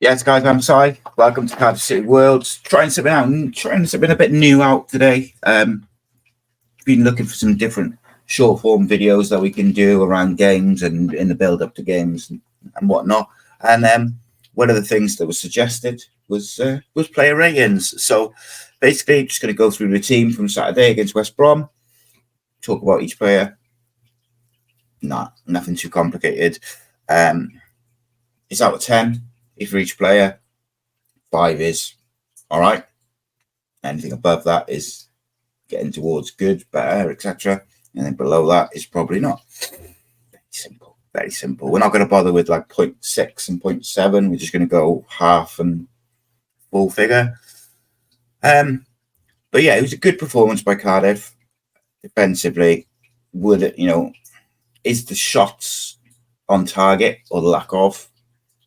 Yes, guys, I'm Si. Welcome to Cardiff City World. Trying something a bit new out today. Been looking for some different short form videos that we can do around games and in the build up to games and whatnot. And one of the things that was suggested was player ratings. So basically, just going to go through the team from Saturday against West Brom. Talk about each player. Nothing too complicated. It's out of 10. For each player, 5 is all right. Anything above that is getting towards good, better, etc. And then below that is probably not. Very simple. We're not going to bother with like 0.6 and 0.7. We're just going to go half and full figure. But yeah, it was a good performance by Cardiff. Defensively, is the shots on target or the lack of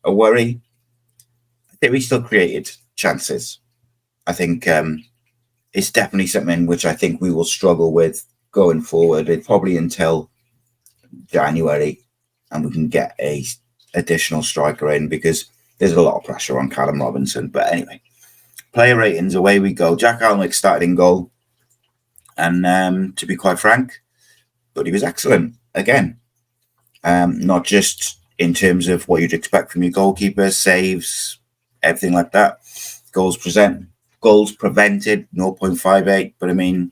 a worry? I think we still created chances. I think it's definitely something which I think we will struggle with going forward, probably until January, and we can get a additional striker in because there's a lot of pressure on Callum Robinson. But anyway, player ratings, away we go. Jack Alnwick started in goal, and to be quite frank, but he was excellent again. Not just in terms of what you'd expect from your goalkeeper, saves, everything like that. Goals prevented 0.58, but I mean,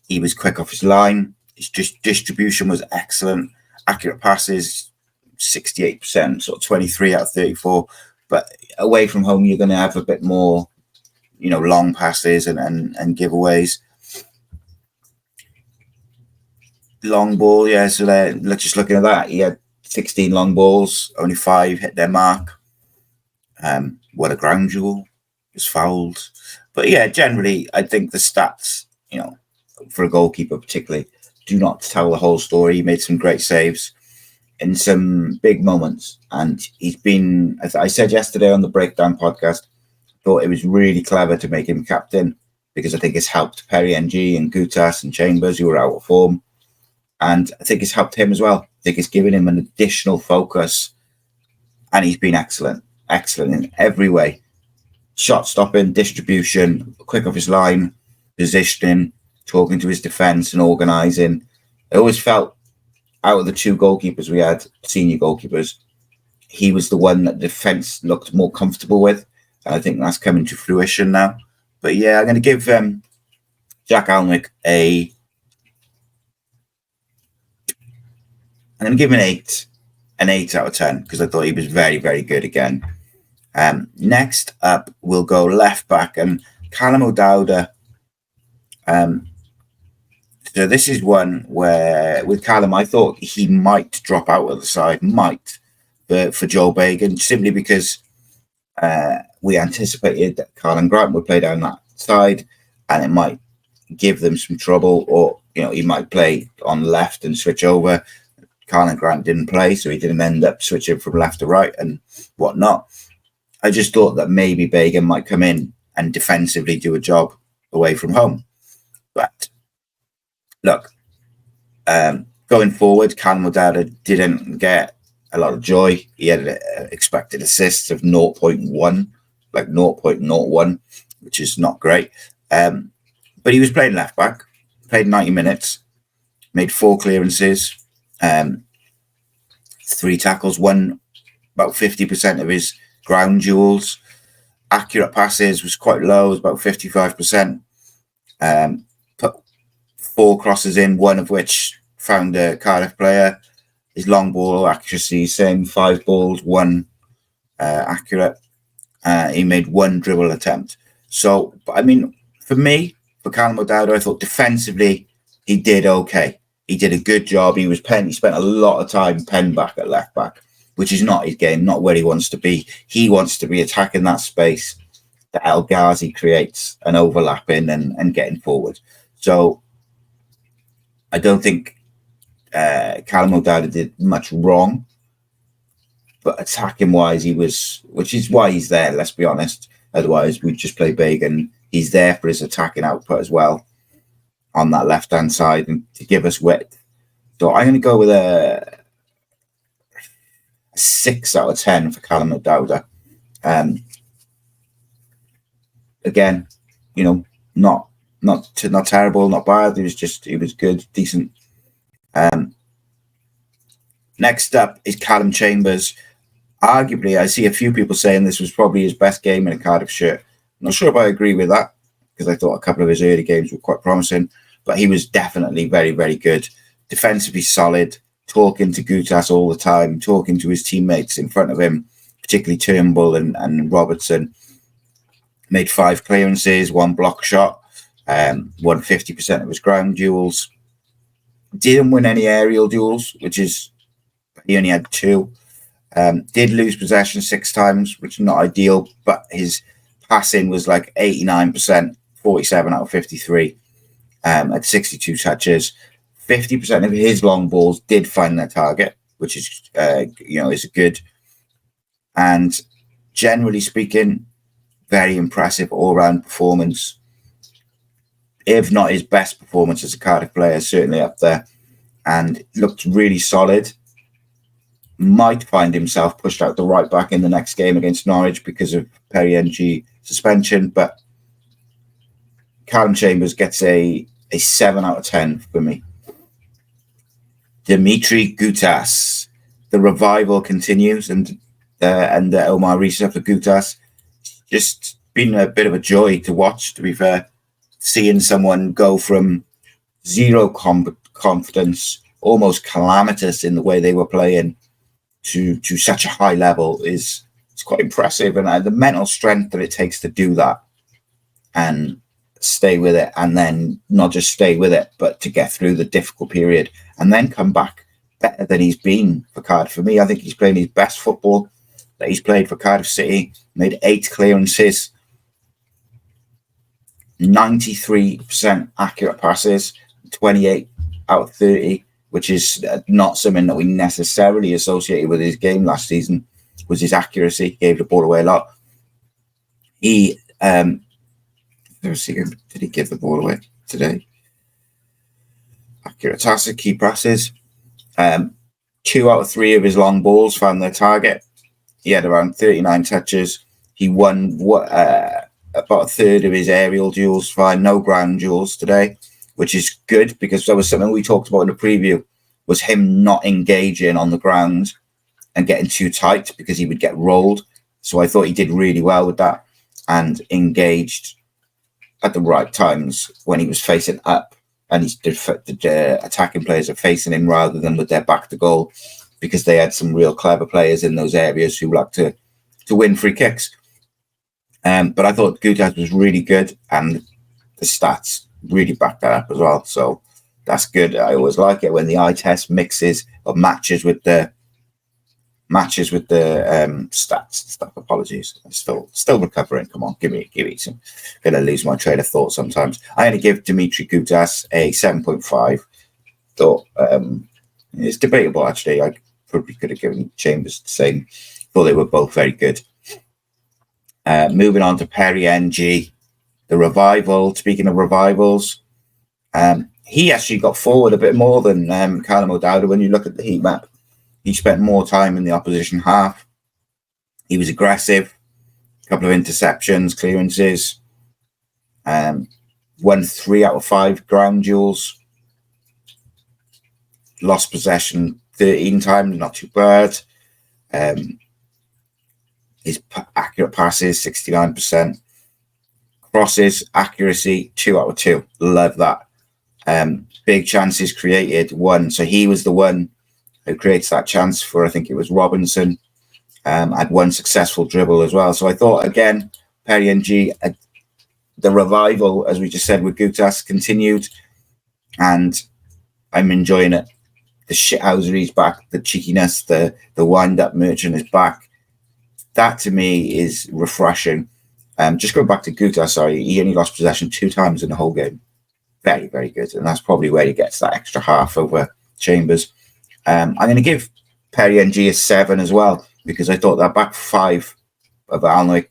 he was quick off his line. His distribution was excellent. Accurate passes, 68%, sort of 23 out of 34. But away from home, you're going to have a bit more, long passes and giveaways. Long ball, yeah. So let's just looking at that. He had 16 long balls, only 5 hit their mark. What a ground jewel, was fouled. But yeah, generally, I think the stats, for a goalkeeper particularly, do not tell the whole story. He made some great saves in some big moments. And he's been, as I said yesterday on the Breakdown podcast, thought it was really clever to make him captain because I think it's helped Perry NG and Goutas and Chambers, who were out of form. And I think it's helped him as well. I think it's given him an additional focus. And he's been excellent in every way. Shot stopping, distribution, quick off his line, positioning, talking to his defence and organising. I always felt out of the 2 goalkeepers we had, senior goalkeepers, he was the one that the defence looked more comfortable with. And I think that's coming to fruition now. But yeah, I'm going to give Jack Alnwick I'm going to give him an 8 out of 10 because I thought he was very, very good again. Next up, we'll go left back and Callum O'Dowda. So this is one where with Callum, I thought he might drop out of the side, for Joe Bagan, simply because we anticipated that Carlin Grant would play down that side and it might give them some trouble, or he might play on left and switch over. Carlin Grant didn't play, so he didn't end up switching from left to right and whatnot. I just thought that maybe Bagan might come in and defensively do a job away from home. But look, going forward, Callum O'Dowda didn't get a lot of joy. He had expected assists of 0.1, like 0.01, which is not great. But he was playing left back, played 90 minutes, made 4 clearances, 3 tackles, won about 50% of his ground duels. Accurate passes was quite low, it was about 55%. Put 4 crosses in, one of which found a Cardiff player. His long ball accuracy, same, 5 balls, 1 accurate. He made 1 dribble attempt. So, I mean, for Callum O'Dowda, I thought defensively he did okay. He did a good job. He spent a lot of time penned back at left back, which is not his game, not where he wants to be. He wants to be attacking that space that El Ghazi creates and overlapping and getting forward. So I don't think Callum O'Dowda did much wrong, but attacking-wise, which is why he's there, let's be honest. Otherwise, we'd just play Bagan. He's there for his attacking output as well on that left-hand side and to give us width. So I'm going to go with a 6 out of 10 for Callum O'Dowda. Again, you know, not terrible, not bad. It was good, decent. Next up is Callum Chambers. Arguably, I see a few people saying this was probably his best game in a Cardiff shirt. I'm not sure if I agree with that, because I thought a couple of his early games were quite promising, but he was definitely very, very good. Defensively solid, talking to Goutas all the time, talking to his teammates in front of him, particularly Turnbull and Robertson. Made 5 clearances, 1 block shot, won 50% of his ground duels. Didn't win any aerial duels, which is, he only had 2. Did lose possession 6 times, which is not ideal, but his passing was like 89%, 47 out of 53, at 62 touches. 50% of his long balls did find their target, which is, is good. And generally speaking, very impressive all-round performance. If not his best performance as a Cardiff player, certainly up there. And looked really solid. Might find himself pushed out the right back in the next game against Norwich because of Perry NG suspension, but Callum Chambers gets a 7 out of 10 for me. Dimitri Goutas. The revival continues, and Omar Risa for Goutas. Just been a bit of a joy to watch, to be fair. Seeing someone go from zero confidence, almost calamitous in the way they were playing, to such a high level it's quite impressive. And the mental strength that it takes to do that and stay with it, and then not just stay with it, but to get through the difficult period and then come back better than he's been for Cardiff. For me, I think he's playing his best football that he's played for Cardiff City. Made 8 clearances, 93% accurate passes, 28 out of 30, which is not something that we necessarily associated with his game last season, was his accuracy. He gave the ball away a lot. He, did he give the ball away today? Accurate passes, key passes. 2 out of 3 of his long balls found their target. He had around 39 touches. He won about a third of his aerial duels fine, no ground duels today, which is good, because that was something we talked about in the preview, was him not engaging on the ground and getting too tight because he would get rolled. So I thought he did really well with that and engaged at the right times when he was facing up, and the attacking players are facing him rather than with their back to goal, because they had some real clever players in those areas who like to win free kicks. But I thought Goutas was really good, and the stats really back that up as well. So that's good. I always like it when the eye test mixes or matches with the stats stuff. Apologies, I'm still recovering. Come on, give me some. Gonna lose my train of thought sometimes. I'm gonna give Dimitri Goutas a 7.5. Thought it's debatable actually. I probably could have given Chambers the same. Thought they were both very good. Moving on to Perry NG, the revival. Speaking of revivals, he actually got forward a bit more than Callum O'Dowda. When you look at the heat map, he spent more time in the opposition half. He was aggressive, a couple of interceptions, clearances, won 3 out of 5 ground duels, lost possession 13 times, not too bad. His accurate passes, 69%. Crosses, accuracy, 2 out of 2. Love that. Big chances created, 1. So he was the one who creates that chance for, I think it was Robinson. Had 1 successful dribble as well. So I thought, again, Perry NG, the revival, as we just said, with Goutas continued. And I'm enjoying it. The shithousery's back, the cheekiness, the wind-up merchant is back. That to me is refreshing. Just going back to Goutas, he only lost possession 2 times in the whole game. Very, very good. And that's probably where he gets that extra half over Chambers. I'm going to give Perry NG a 7 as well, because I thought that back 5 of Alnwick,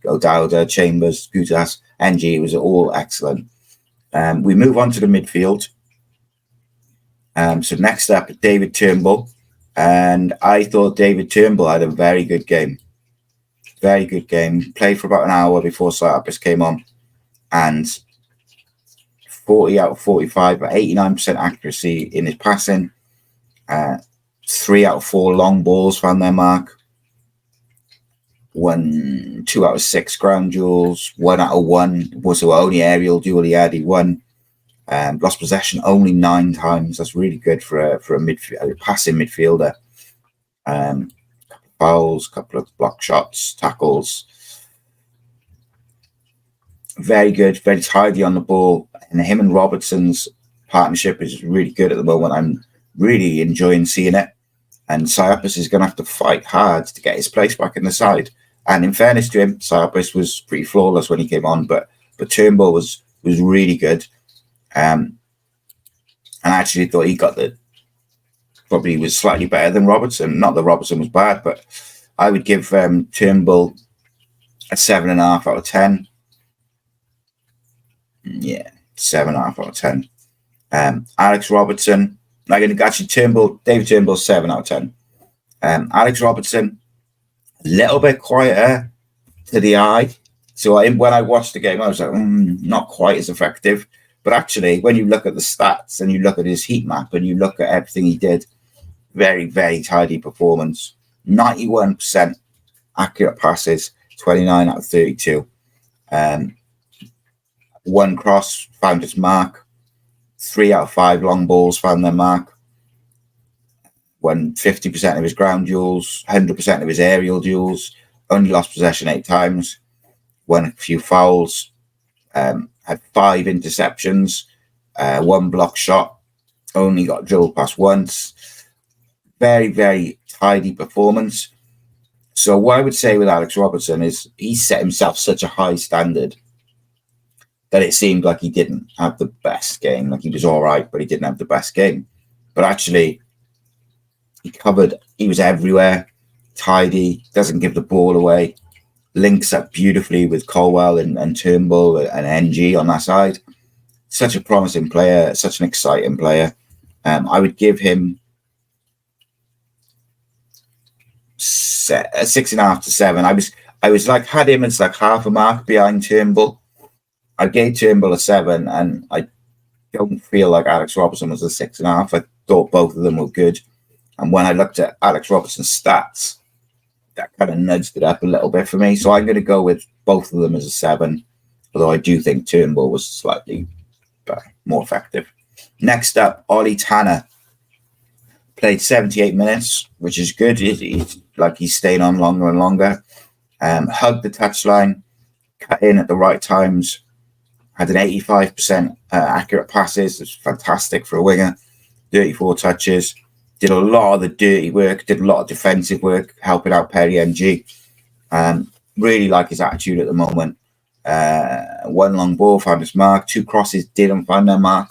O'Dowda, Chambers, Goutas, NG was all excellent. We move on to the midfield. So next up, David Turnbull. And I thought David Turnbull had a very good game. Very good game. Played for about an hour before Cyprus came on, and 40 out of 45, but 89% accuracy in his passing. 3 out of 4 long balls found their mark. 2 out of 6 ground duels. 1 out of 1 was the only aerial duel he had. He won. Lost possession only 9 times. That's really good for a passing midfielder. Couple of fouls, couple of block shots, tackles. Very good, very tidy on the ball. And him and Robertson's partnership is really good at the moment. I'm really enjoying seeing it. And Cyprus is going to have to fight hard to get his place back in the side. And in fairness to him, Cyprus was pretty flawless when he came on, but Turnbull was really good. And I actually thought he probably was slightly better than Robertson. Not that Robertson was bad, but I would give Turnbull a 7.5 out of 10. Yeah, 7.5 out of 10. Alex Robertson, David Turnbull, 7 out of 10. Alex Robertson, a little bit quieter to the eye. So when I watched the game, I was like, not quite as effective. But actually, when you look at the stats and you look at his heat map and you look at everything he did, very, very tidy performance. 91% accurate passes, 29 out of 32. 1 cross found its mark. 3 out of 5 long balls found their mark. Won 50% of his ground duels, 100% of his aerial duels. Only lost possession 8 times. Won a few fouls. Had 5 interceptions. 1 block shot. Only got drilled past once. Very, very tidy performance. So what I would say with Alex Robertson is he set himself such a high standard that it seemed like he didn't have the best game. Like he was all right, but he didn't have the best game. But actually, he was everywhere, tidy, doesn't give the ball away, links up beautifully with Colwell and Turnbull and NG on that side. Such a promising player, such an exciting player. I would give him a 6.5 to 7. I was like, had him as like half a mark behind Turnbull. I gave Turnbull a 7, and I don't feel like Alex Robertson was a 6.5. I thought both of them were good. And when I looked at Alex Robertson's stats, that kind of nudged it up a little bit for me. So I'm going to go with both of them as a 7, although I do think Turnbull was slightly more effective. Next up, Ollie Tanner. Played 78 minutes, which is good. He's staying on longer and longer. Hugged the touchline, cut in at the right times. Had an 85% accurate passes. It's fantastic for a winger. 34 touches. Did a lot of the dirty work. Did a lot of defensive work, helping out Perry NG. Really like his attitude at the moment. 1 long ball found his mark. 2 crosses didn't find their mark.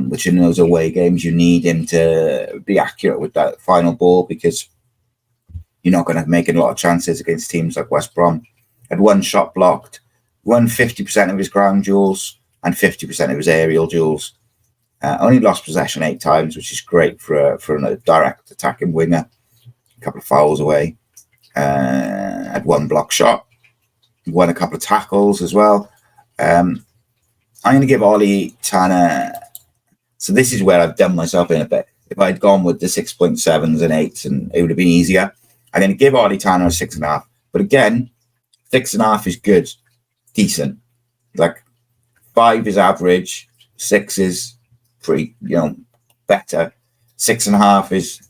Which in those away games, you need him to be accurate with that final ball because you're not going to make a lot of chances against teams like West Brom. Had 1 shot blocked. Won 50% of his ground duels and 50% of his aerial duels. Only lost possession 8 times, which is great for a direct attacking winger. A couple of fouls away. Had 1 block shot. Won a couple of tackles as well. I'm going to give Ollie Tanner. So this is where I've done myself in a bit. If I'd gone with the 6.7s and 8s, and it would have been easier. I'm going to give Ollie Tanner a 6.5. But again, 6.5 is good. Decent. Like 5 is average, 6 is pretty, better. 6.5 is,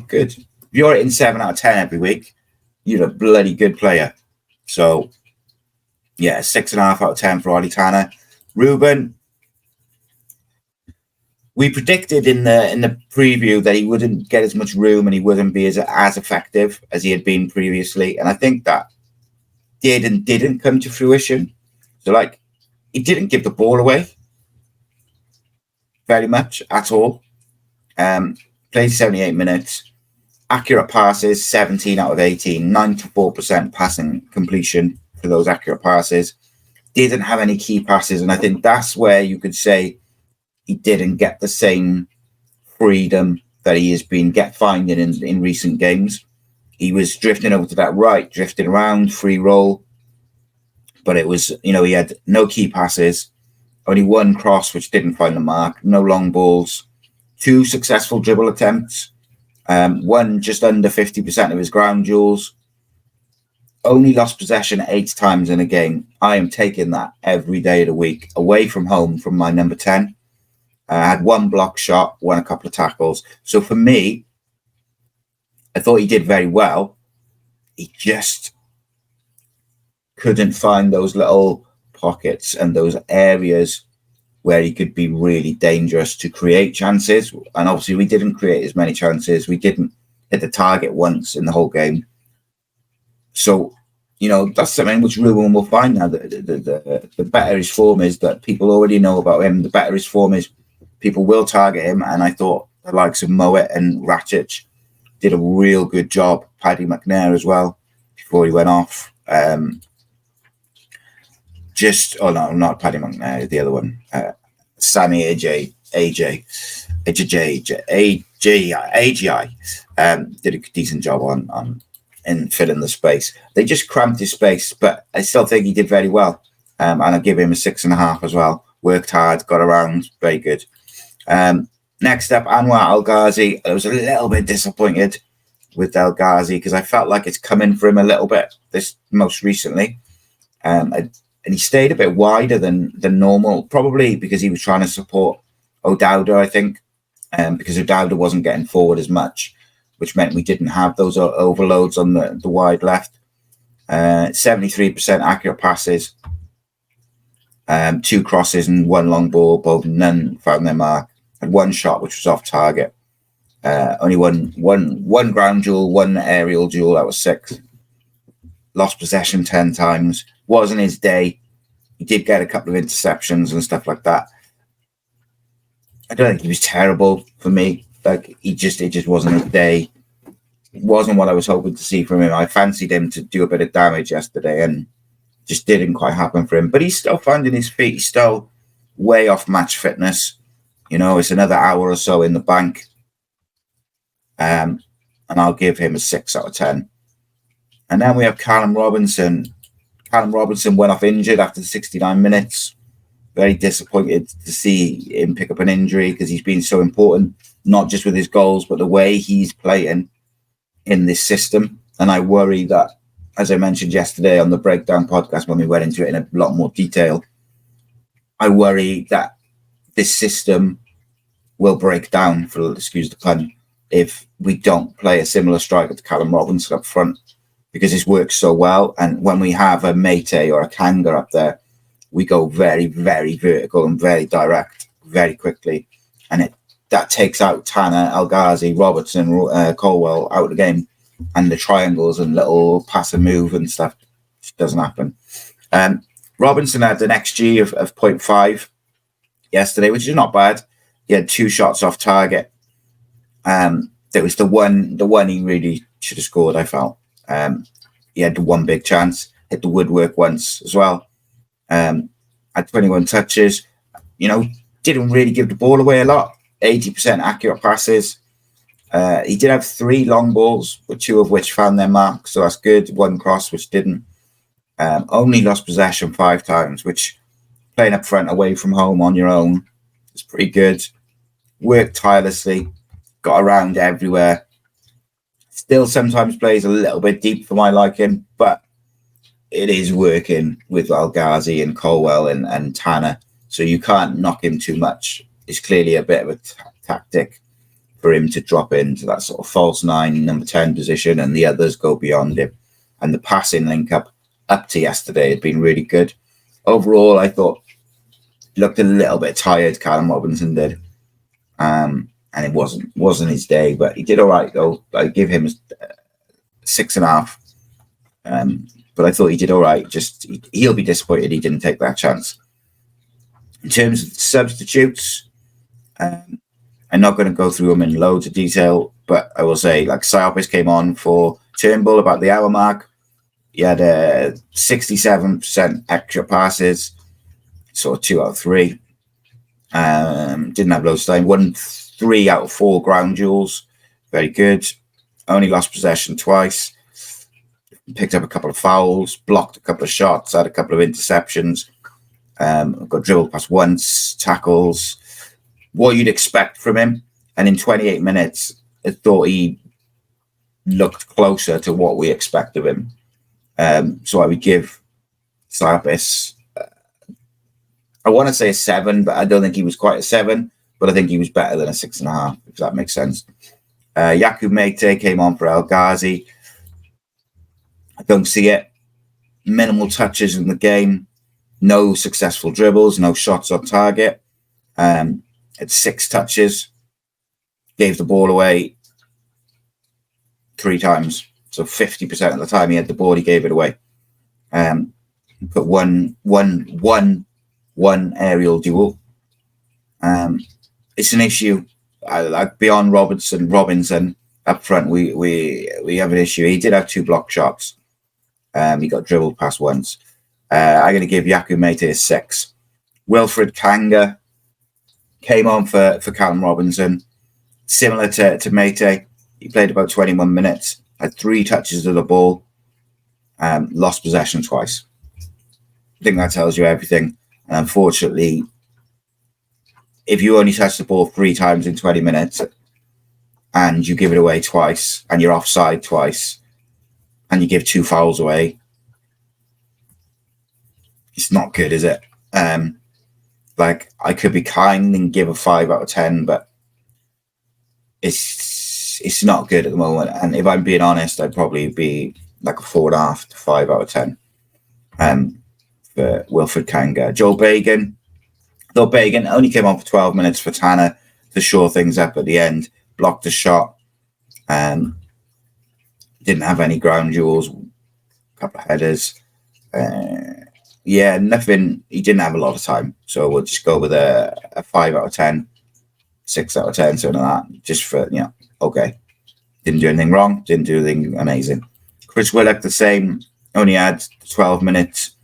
good. If you're hitting 7 out of 10 every week, you're a bloody good player. So, yeah, 6.5 out of 10 for Ollie Tanner. Ruben, we predicted in the preview that he wouldn't get as much room and he wouldn't be as effective as he had been previously. And I think that did and didn't come to fruition. So, he didn't give the ball away very much at all. Played 78 minutes. Accurate passes, 17 out of 18. 94% passing completion for those accurate passes. Didn't have any key passes. And I think that's where you could say he didn't get the same freedom that he has been finding in recent games. he was drifting over to that right, drifting around, free roll. But it was, he had no key passes, only one cross, which didn't find the mark, no long balls, 2 successful dribble attempts, one just under 50% of his ground duels, only lost possession 8 times in a game. I am taking that every day of the week, away from home from my number 10. I had 1 block shot, won a couple of tackles. So for me, I thought he did very well. He just couldn't find those little pockets and those areas where he could be really dangerous to create chances. And obviously we didn't create as many chances. We didn't hit the target once in the whole game. So, that's something which Ruben will find now. The better his form is, that people already know about him, the better his form is, people will target him. And I thought the likes of Moet and Rakic did a real good job. Paddy McNair as well, before he went off. Not Paddy McNair, the other one. Sammy AGI did a decent job on filling the space. They just cramped his space, but I still think he did very well. And I'll give him a 6.5 as well. Worked hard, got around, very good. Next up, Anwar El Ghazi. I was a little bit disappointed with El Ghazi because I felt like it's coming for him a little bit this most recently. And he stayed a bit wider than normal, probably because he was trying to support O'Dowda, I think, because O'Dowda wasn't getting forward as much, which meant we didn't have those overloads on the wide left. 73% accurate passes, 2 crosses and 1 long ball, both none found their mark, and 1 shot which was off target. Only one ground duel, 1 aerial duel, that was 6. Lost possession 10 times. Wasn't his day. He did get a couple of interceptions and stuff like that. I don't think he was terrible for me. Like it just wasn't his day. It wasn't what I was hoping to see from him. I fancied him to do a bit of damage yesterday and just didn't quite happen for him. But he's still finding his feet. He's still way off match fitness. It's another hour or so in the bank. And I'll give him a 6 out of 10. And then we have Callum Robinson. Callum Robinson went off injured after 69 minutes. Very disappointed to see him pick up an injury because he's been so important, not just with his goals, but the way he's playing in this system. And I worry that, as I mentioned yesterday on the Breakdown podcast, when we went into it in a lot more detail, I worry that this system will break down, for excuse the pun, if we don't play a similar striker to Callum Robinson up front, because this works so well. And when we have a Mate or a Kanga up there, we go very, very vertical and very direct very quickly. And that takes out Tanner, El Ghazi, Robertson, Colwell out of the game. And the triangles and little pass and move and stuff just doesn't happen. Robinson had an XG of 0.5 yesterday, which is not bad. He had 2 shots off target. There was the one he really should have scored, I felt. He had 1 big chance, hit the woodwork once as well. Had 21 touches. Didn't really give the ball away a lot. 80% accurate passes. He did have 3 long balls, but 2 of which found their mark, so that's good. 1 cross, which didn't. Only lost possession 5 times, which playing up front away from home on your own is pretty good. Worked tirelessly, got around everywhere. Still sometimes plays a little bit deep for my liking, but it is working with El Ghazi and Colwell and Tanner, so you can't knock him too much. It's clearly a bit of a tactic for him to drop into that sort of false 9, number 10 position, and the others go beyond him. And the passing link up to yesterday had been really good. Overall, I thought looked a little bit tired, Callum Robinson did. And it wasn't his day, but he did all right, though. I give him 6.5. But I thought he did all right. Just he'll be disappointed he didn't take that chance. In terms of substitutes, I'm not going to go through them in loads of detail, but I will say, like, Siopis came on for Turnbull about the hour mark. He had 67% accurate passes, sort of 2 out of 3. Didn't have loads of time. Won 3 out of 4 ground duels. Very good. only lost possession twice, picked up a couple of fouls, blocked a couple of shots, had a couple of interceptions, got dribbled past once, tackles, what you'd expect from him. And in 28 minutes, I thought he looked closer to what we expect of him. So I would give Sarpis, I want to say a 7, but I don't think he was quite a 7, but I think he was better than a 6.5, if that makes sense. Yaku Mete came on for El Ghazi. I don't see it. Minimal touches in the game. No successful dribbles, no shots on target. Had 6 touches. Gave the ball away 3 times. So 50% of the time he had the ball, he gave it away. Put one aerial duel. It's an issue. Like beyond Robinson up front, we have an issue. He did have 2 block shots. He got dribbled past once. I'm going to give Yaku Mete a 6. Wilfred Kanga came on for Callum Robinson. Similar to Mete, he played about 21 minutes, had 3 touches of the ball, lost possession twice. I think that tells you everything. And unfortunately, if you only touch the ball 3 times in 20 minutes and you give it away twice and you're offside twice and you give 2 fouls away, it's not good, is it? Like, I could be kind and give a 5 out of 10, but it's not good at the moment. And if I'm being honest, I'd probably be like a 4.5 to 5 out of 10 for Wilfred Kanga. Joel Bagan. Though Bagan only came on for 12 minutes for Tanner to shore things up at the end. Blocked a shot. Didn't have any ground jewels. A couple of headers. Nothing. He didn't have a lot of time. So we'll just go with a 5 out of 10. 6 out of 10, something like that. Just for, okay. Didn't do anything wrong. Didn't do anything amazing. Chris Willock, the same. Only had 12 minutes.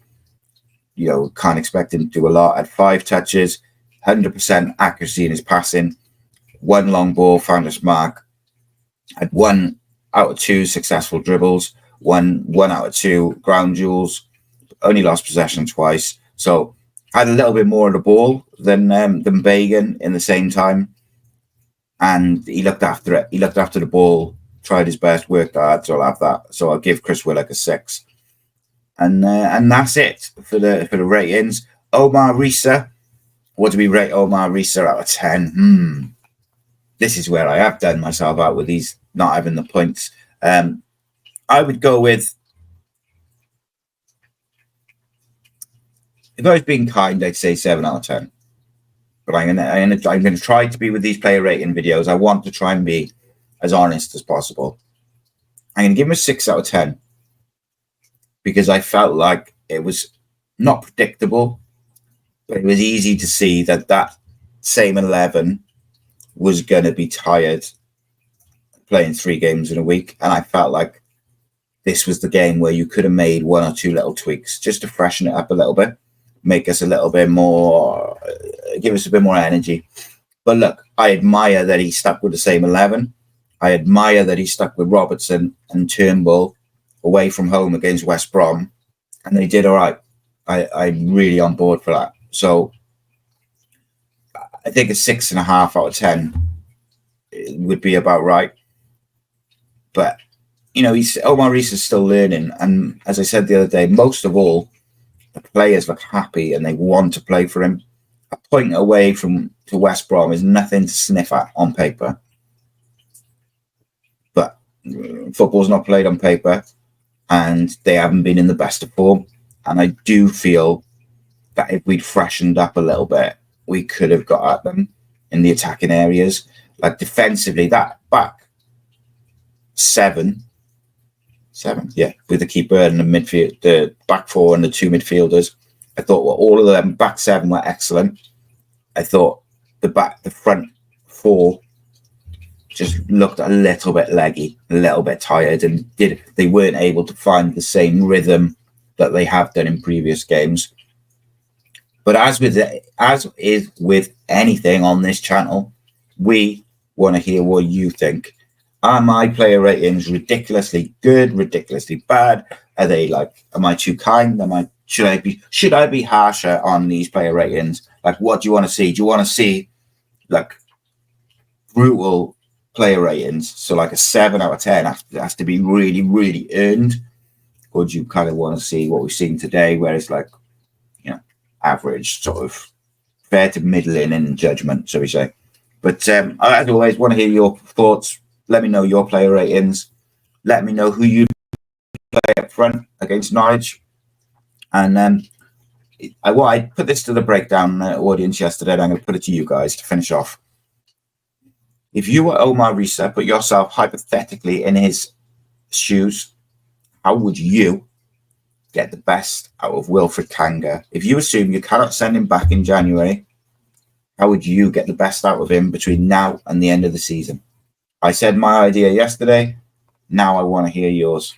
Can't expect him to do a lot. Had 5 touches, 100% accuracy in his passing. 1 long ball, found his mark. Had 1 out of 2 successful dribbles. 1 out of 2 ground jewels. Only lost possession twice. So had a little bit more of the ball than Bagan in the same time. And he looked after it. He looked after the ball, tried his best, worked hard. So I'll have that. So I'll give Chris Willock a 6. And that's it for the ratings. Omar Risa. What do we rate Omar Risa out of 10? This is where I have done myself out with these not having the points. I would go with, if I was being kind, I'd say 7 out of 10. But I'm gonna try to be with these player rating videos. I want to try and be as honest as possible. I'm gonna give him a 6 out of 10. Because I felt like it was not predictable, but it was easy to see that same 11 was going to be tired playing 3 games in a week. And I felt like this was the game where you could have made 1 or 2 little tweaks just to freshen it up a little bit, make us a little bit more, give us a bit more energy. But look, I admire that he stuck with the same 11. I admire that he stuck with Robertson and Turnbull away from home against West Brom, and they did all right. I'm really on board for that. So I think a 6.5 out of 10 would be about right. But Omar Rees is still learning, and as I said the other day, most of all, the players look happy and they want to play for him. A point away to West Brom is nothing to sniff at on paper, but football's not played on paper. And they haven't been in the best of form. And I do feel that if we'd freshened up a little bit, we could have got at them in the attacking areas. Like defensively, that back 7, with the keeper and the midfield, the back 4 and the 2 midfielders. I thought all of them back 7 were excellent. I thought the front 4 just looked a little bit leggy, a little bit tired, and they weren't able to find the same rhythm that they have done in previous games. But as is with anything on this channel, we want to hear what you think. Are my player ratings ridiculously good, ridiculously bad? Are they like, am I too kind? Should I be harsher on these player ratings? Like, what do you want to see? Do you want to see like brutal player ratings? So like a 7 out of 10 has to be really, really earned. Or do you kind of want to see what we've seen today, where it's like, average, sort of fair to middling in judgment, shall we say? But as always, want to hear your thoughts. Let me know your player ratings. Let me know who you play up front against Norwich. And I put this to the breakdown audience yesterday, and I'm going to put it to you guys to finish off. If you were Omar Risa, put yourself hypothetically in his shoes, how would you get the best out of Wilfred Kanga? If you assume you cannot send him back in January, how would you get the best out of him between now and the end of the season? I said my idea yesterday. Now I want to hear yours.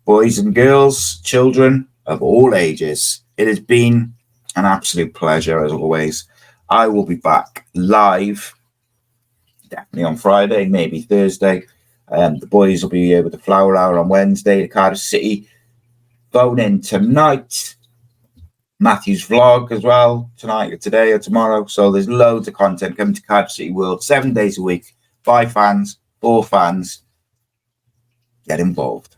Boys and girls, children of all ages, it has been an absolute pleasure as always. I will be back live, definitely on Friday, maybe Thursday. The boys will be able to flower hour on Wednesday. The Cardiff City phone in tonight. Matthew's vlog as well, tonight or today or tomorrow. So there's loads of content coming to Cardiff City World 7 days a week. 5 fans, 4 fans. Get involved.